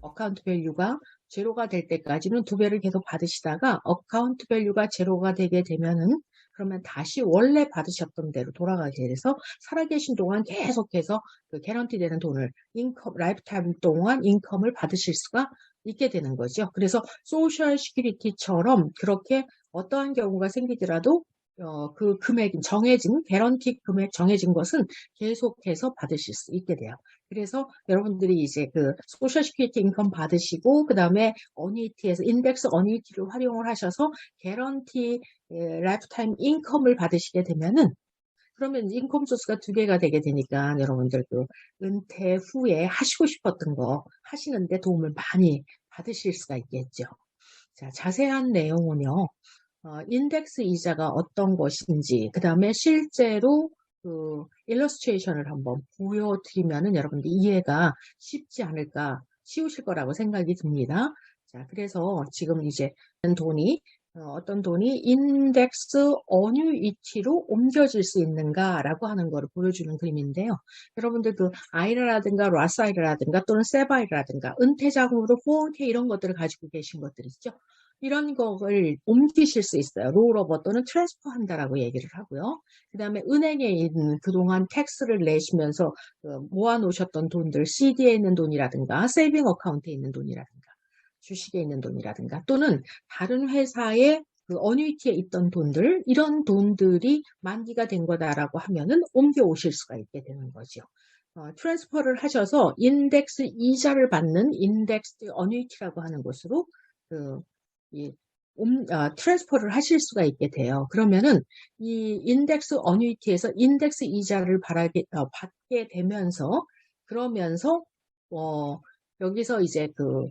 어카운트 밸류가 제로가 될 때까지는 2배를 계속 받으시다가 어카운트 밸류가 제로가 되게 되면은 그러면 다시 원래 받으셨던 대로 돌아가게 돼서 살아계신 동안 계속해서 그 개런티 되는 돈을 라이프 타임 동안 인컴을 받으실 수가 있게 되는 거죠. 그래서 소셜 시큐리티처럼 그렇게 어떠한 경우가 생기더라도 그 금액 정해진 개런티 금액 정해진 것은 계속해서 받으실 수 있게 돼요. 그래서 여러분들이 이제 그 소셜 시큐리티 인컴 받으시고 그 다음에 어니티에서 인덱스 어니티를 활용을 하셔서 개런티 라이프타임 인컴을 받으시게 되면은 그러면 인컴 소스가 2개가 되게 되니까 여러분들 그 은퇴 후에 하시고 싶었던 거 하시는데 도움을 많이 받으실 수가 있겠죠. 자, 자세한 내용은요. 인덱스 이자가 어떤 것인지, 그 다음에 실제로 그 일러스트레이션을 한번 보여드리면은 여러분들 이해가 쉽지 않을까, 쉬우실 거라고 생각이 듭니다. 자, 그래서 지금 이제 어떤 돈이 인덱스 어뉴이티로 옮겨질 수 있는가라고 하는 거를 보여주는 그림인데요. 여러분들 그 아이라라든가 라사이라든가 또는 세바이라든가 은퇴자금으로 401k 이런 것들을 가지고 계신 것들 있죠. 이런 거를 옮기실 수 있어요. 롤오버 또는 트랜스퍼 한다라고 얘기를 하고요. 그 다음에 은행에 있는 그동안 텍스를 내시면서 모아놓으셨던 돈들, CD에 있는 돈이라든가 세이빙 어카운트에 있는 돈이라든가 주식에 있는 돈이라든가 또는 다른 회사의 그 어뉴이티에 있던 돈들, 이런 돈들이 만기가 된 거다라고 하면은 옮겨 오실 수가 있게 되는 거죠. 트랜스퍼를 하셔서 인덱스 이자를 받는 인덱스 어뉴이티라고 하는 곳으로 트랜스퍼를 하실 수가 있게 돼요. 그러면은 이 인덱스 어뉴이티에서 인덱스 이자를 받게 되면서 그러면서 여기서 이제 그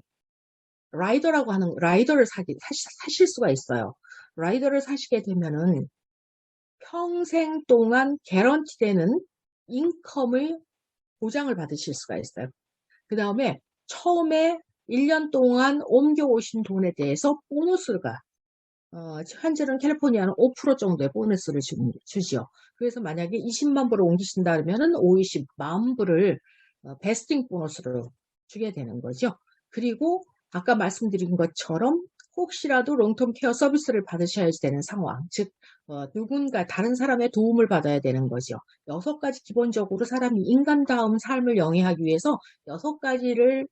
라이더라고 하는 라이더를 사실 수가 있어요. 라이더를 사시게 되면은 평생 동안 개런티되는 인컴을 보장을 받으실 수가 있어요. 그 다음에 처음에 1년 동안 옮겨오신 돈에 대해서 보너스가 현재는 캘리포니아는 5% 정도의 보너스를 주죠. 그래서 만약에 20만 불을 옮기신다 그러면은 50만 불을 베스팅 보너스로 주게 되는 거죠. 그리고 아까 말씀드린 것처럼 혹시라도 롱텀 케어 서비스를 받으셔야 되는 상황, 즉 누군가 다른 사람의 도움을 받아야 되는 거죠. 6가지 기본적으로 사람이 인간다운 삶을 영위하기 위해서 6가지를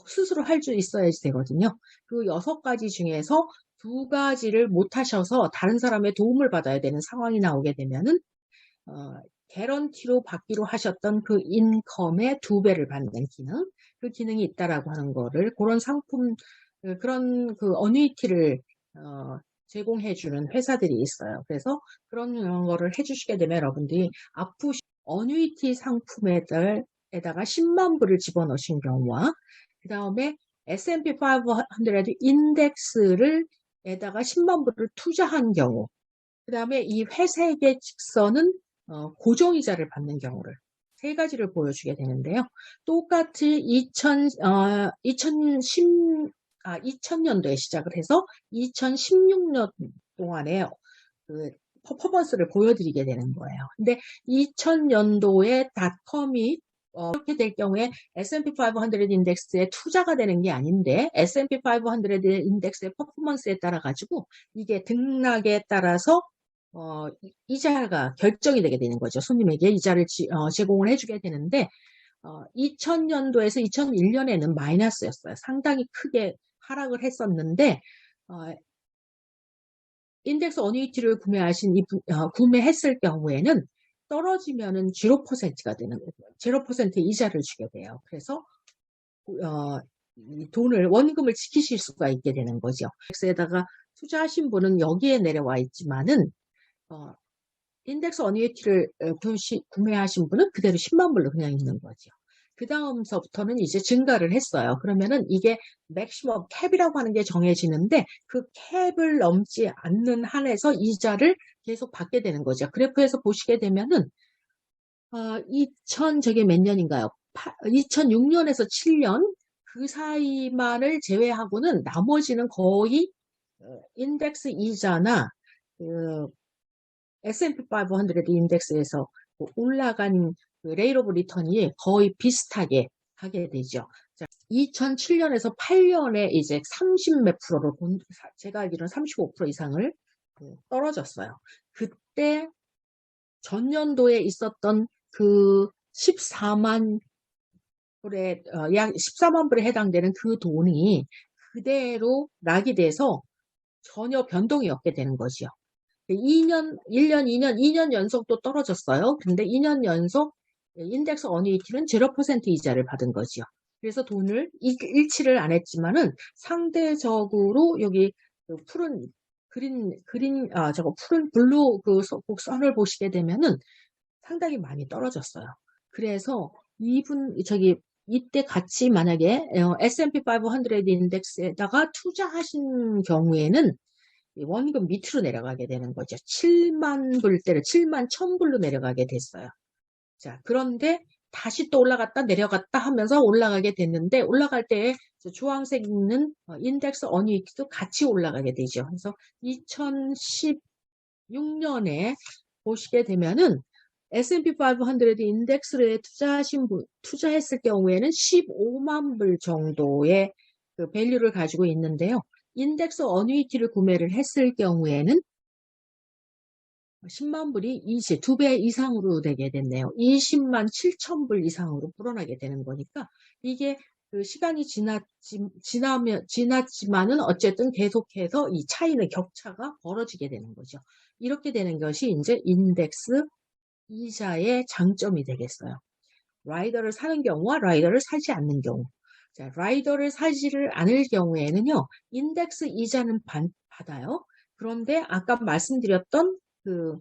스스로 할 수 있어야지 되거든요. 그 6가지 중에서 2가지를 못 하셔서 다른 사람의 도움을 받아야 되는 상황이 나오게 되면은 개런티로 받기로 하셨던 그 인컴의 2배를 받는 기능, 그 기능이 있다라고 하는 거를 그런 상품, 그런 그 어뉴이티를 제공해주는 회사들이 있어요. 그래서 그런 거를 해주시게 되면 여러분들이 어뉴이티 상품에다가 10만 불을 집어넣으신 경우와 그 다음에 S&P 500 인덱스를 에다가 10만 불을 투자한 경우, 그 다음에 이 회색의 직선은 고정이자를 받는 경우를 3가지를 보여주게 되는데요. 똑같이 2000년도에 시작을 해서 2016년 동안에 그 퍼포먼스를 보여드리게 되는 거예요. 근데 2000년도에 닷컴이 이렇게 될 경우에 S&P 500 인덱스에 투자가 되는 게 아닌데 S&P 500 인덱스의 퍼포먼스에 따라 가지고 이게 등락에 따라서 이자가 결정이 되게 되는 거죠. 손님에게 이자를 제공을 해주게 되는데 2000년도에서 2001년에는 마이너스였어요. 상당히 크게 하락을 했었는데 인덱스 어뉴이티를 구매했을 경우에는 떨어지면은 0%가 되는 거고요. 0% 이자를 주게 돼요. 그래서 이 원금을 지키실 수가 있게 되는 거죠. 인덱스에다가 투자하신 분은 여기에 내려와 있지만은 인덱스 어뉴이티를 구매하신 분은 그대로 10만 불로 그냥 있는 거죠. 그 다음서부터는 이제 증가를 했어요. 그러면은 이게 맥시멈 캡이라고 하는 게 정해지는데 그 캡을 넘지 않는 한에서 이자를 계속 받게 되는 거죠. 그래프에서 보시게 되면은 저게 몇 년인가요? 2006년에서 7년 그 사이만을 제외하고는 나머지는 거의 인덱스 이자나 그 S&P 500 인덱스에서 올라간 그 레이트 오브 리턴이 거의 비슷하게 하게 되죠. 2007년에서 8년에 이제 30 몇 프로로 제가 알기로는 35% 이상을 떨어졌어요. 그때 전년도에 있었던 그 14만 불에 약 14만 불에 해당되는 그 돈이 그대로 낙이 돼서 전혀 변동이 없게 되는 거죠. 2년, 1년, 2년 연속 또 떨어졌어요. 근데 2년 연속 인덱스 어뉴이티는 0% 이자를 받은 거죠. 그래서 돈을 잃지를 안 했지만은 상대적으로 여기 그 푸른 푸른 블루 그 곡선을 보시게 되면은 상당히 많이 떨어졌어요. 그래서 이때 같이 만약에 S&P 500 인덱스에다가 투자하신 경우에는 원금 밑으로 내려가게 되는 거죠. 7만 1,000불로 내려가게 됐어요. 자, 그런데 다시 또 올라갔다 내려갔다 하면서 올라가게 됐는데, 올라갈 때 주황색 있는 인덱스 어뉴이티도 같이 올라가게 되죠. 그래서 2016년에 보시게 되면은 S&P 500 인덱스에 투자했을 경우에는 15만 불 정도의 그 밸류를 가지고 있는데요. 인덱스 어뉴이티를 구매를 했을 경우에는 10만 불이 2배 이상으로 되게 됐네요. 20만 7천 불 이상으로 불어나게 되는 거니까 이게 그 시간이 지났지만은 어쨌든 계속해서 이 차이는 격차가 벌어지게 되는 거죠. 이렇게 되는 것이 이제 인덱스 이자의 장점이 되겠어요. 라이더를 사는 경우와 라이더를 사지 않는 경우. 자, 라이더를 사지를 않을 경우에는요, 인덱스 이자는 받아요. 그런데 아까 말씀드렸던 그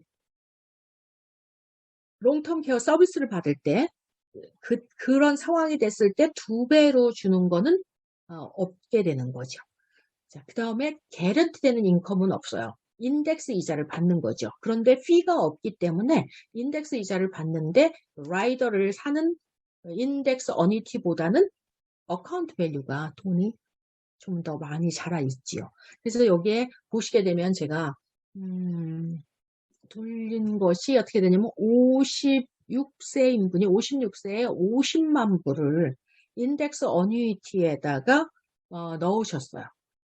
롱텀 케어 서비스를 받을 때 그런 상황이 됐을 때 2배로 주는 거는 없게 되는 거죠. 자, 그 다음에 개런티 되는 인컴은 없어요. 인덱스 이자를 받는 거죠. 그런데 피가 없기 때문에 인덱스 이자를 받는데 라이더를 사는 인덱스 어니티보다는 어카운트 밸류가 돈이 좀 더 많이 자라 있지요. 그래서 여기에 보시게 되면 제가 돌린 것이 어떻게 되냐면 56세인 분이 56세에 50만 불을 인덱스 어뉴이티에다가 넣으셨어요.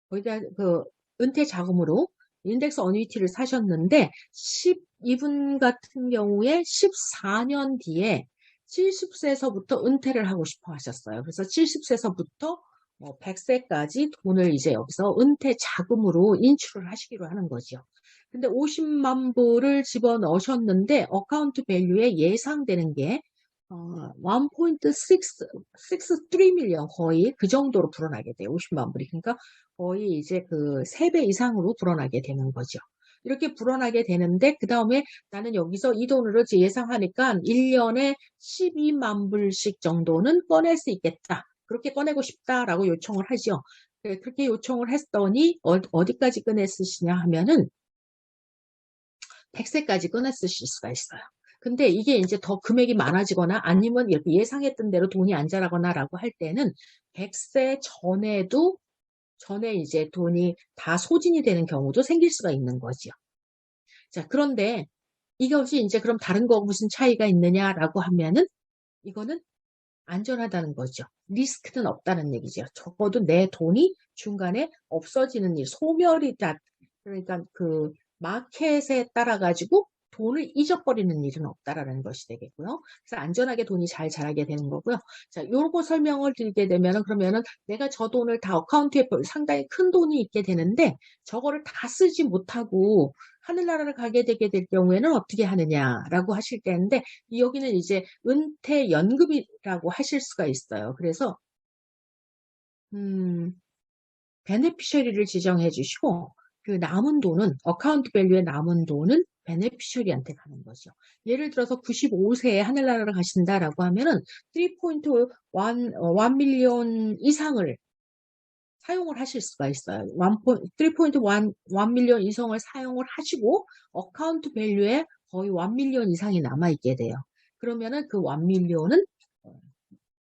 거기다 그 은퇴 자금으로 인덱스 어뉴이티를 사셨는데 이분 같은 경우에 14년 뒤에 70세서부터 은퇴를 하고 싶어 하셨어요. 그래서 70세서부터 100세까지 돈을 이제 여기서 은퇴 자금으로 인출을 하시기로 하는 거죠. 근데 50만 불을 집어넣으셨는데 어카운트 밸류에 예상되는 게 1.63 밀리언 거의 그 정도로 불어나게 돼요. 50만 불이. 그러니까 거의 이제 그 3배 이상으로 불어나게 되는 거죠. 이렇게 불어나게 되는데 그 다음에 나는 여기서 이 돈으로 예상하니까 1년에 12만 불씩 정도는 꺼낼 수 있겠다. 그렇게 꺼내고 싶다라고 요청을 하죠. 그렇게 요청을 했더니 어디까지 꺼냈으시냐 하면은 100세까지 꺼냈으실 수가 있어요. 근데 이게 이제 더 금액이 많아지거나 아니면 이렇게 예상했던 대로 돈이 안 자라거나 라고 할 때는 100세 전에 이제 돈이 다 소진이 되는 경우도 생길 수가 있는 거죠. 자, 그런데 이것이 이제 그럼 다른 거 무슨 차이가 있느냐라고 하면은 이거는 안전하다는 거죠. 리스크는 없다는 얘기죠. 적어도 내 돈이 중간에 없어지는 일, 소멸이다. 그러니까 그 마켓에 따라 가지고 돈을 잊어버리는 일은 없다라는 것이 되겠고요. 그래서 안전하게 돈이 잘 자라게 되는 거고요. 자, 요거 설명을 드리게 되면은 그러면은 내가 저 돈을 다 어카운트에 상당히 큰 돈이 있게 되는데 저거를 다 쓰지 못하고 하늘나라를 가게 되게 될 경우에는 어떻게 하느냐라고 하실 때인데 여기는 이제 은퇴 연금이라고 하실 수가 있어요. 그래서 베네피셔리를 지정해 주시고 그 남은 돈은 어카운트 밸류에 남은 돈은 베네피셔리한테 가는 거죠. 예를 들어서 95세에 하늘나라를 가신다라고 하면은 3.1 밀리언 이상을 사용을 하실 수가 있어요. 3.1 밀리언 이상을 사용을 하시고 어카운트 밸류에 거의 1 밀리언 이상이 남아있게 돼요. 그러면은 그 1 밀리언은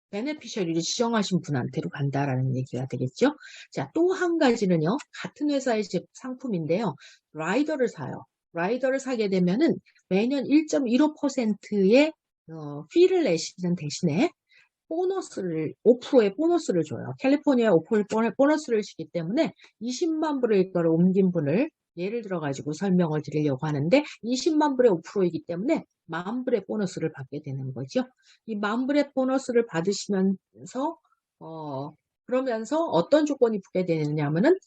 베네피셔리를 지정하신 분한테로 간다라는 얘기가 되겠죠. 자, 또 한 가지는요. 같은 회사의 상품인데요. 라이더를 사요. 라이더를 사게 되면은 매년 1.15%의 피를 내시는 대신에 보너스를 5%의 보너스를 줘요. 캘리포니아 5% 보너스를 주기 때문에 20만 불의 이거를 옮긴 분을 예를 들어 가지고 설명을 드리려고 하는데 20만 불의 5%이기 때문에 만 불의 보너스를 받게 되는 거죠. 이 만 불의 보너스를 받으시면서 그러면서 어떤 조건이 붙게 되느냐면은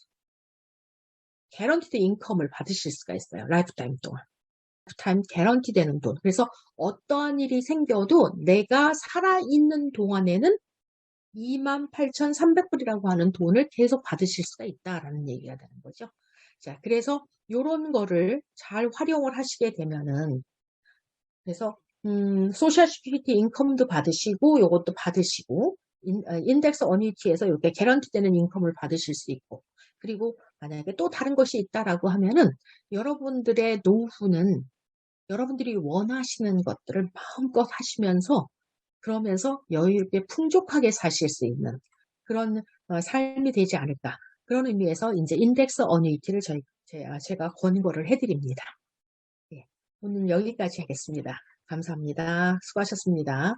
개런티드 인컴을 받으실 수가 있어요. 라이프타임 동안. 타임 개런티 되는 돈. 그래서 어떠한 일이 생겨도 내가 살아있는 동안에는 28,300불이라고 하는 돈을 계속 받으실 수가 있다라는 얘기가 되는 거죠. 자, 그래서 이런 거를 잘 활용을 하시게 되면은, 그래서, 소셜 시큐리티 인컴도 받으시고, 요것도 받으시고, 인덱스 어니티에서 이렇게 개런티 되는 인컴을 받으실 수 있고, 그리고 만약에 또 다른 것이 있다라고 하면은, 여러분들의 노후는 여러분들이 원하시는 것들을 마음껏 하시면서 그러면서 여유롭게 풍족하게 사실 수 있는 그런 삶이 되지 않을까. 그런 의미에서 이제 인덱스 어뉴이티를 제가 권고를 해드립니다. 예, 오늘 여기까지 하겠습니다. 감사합니다. 수고하셨습니다.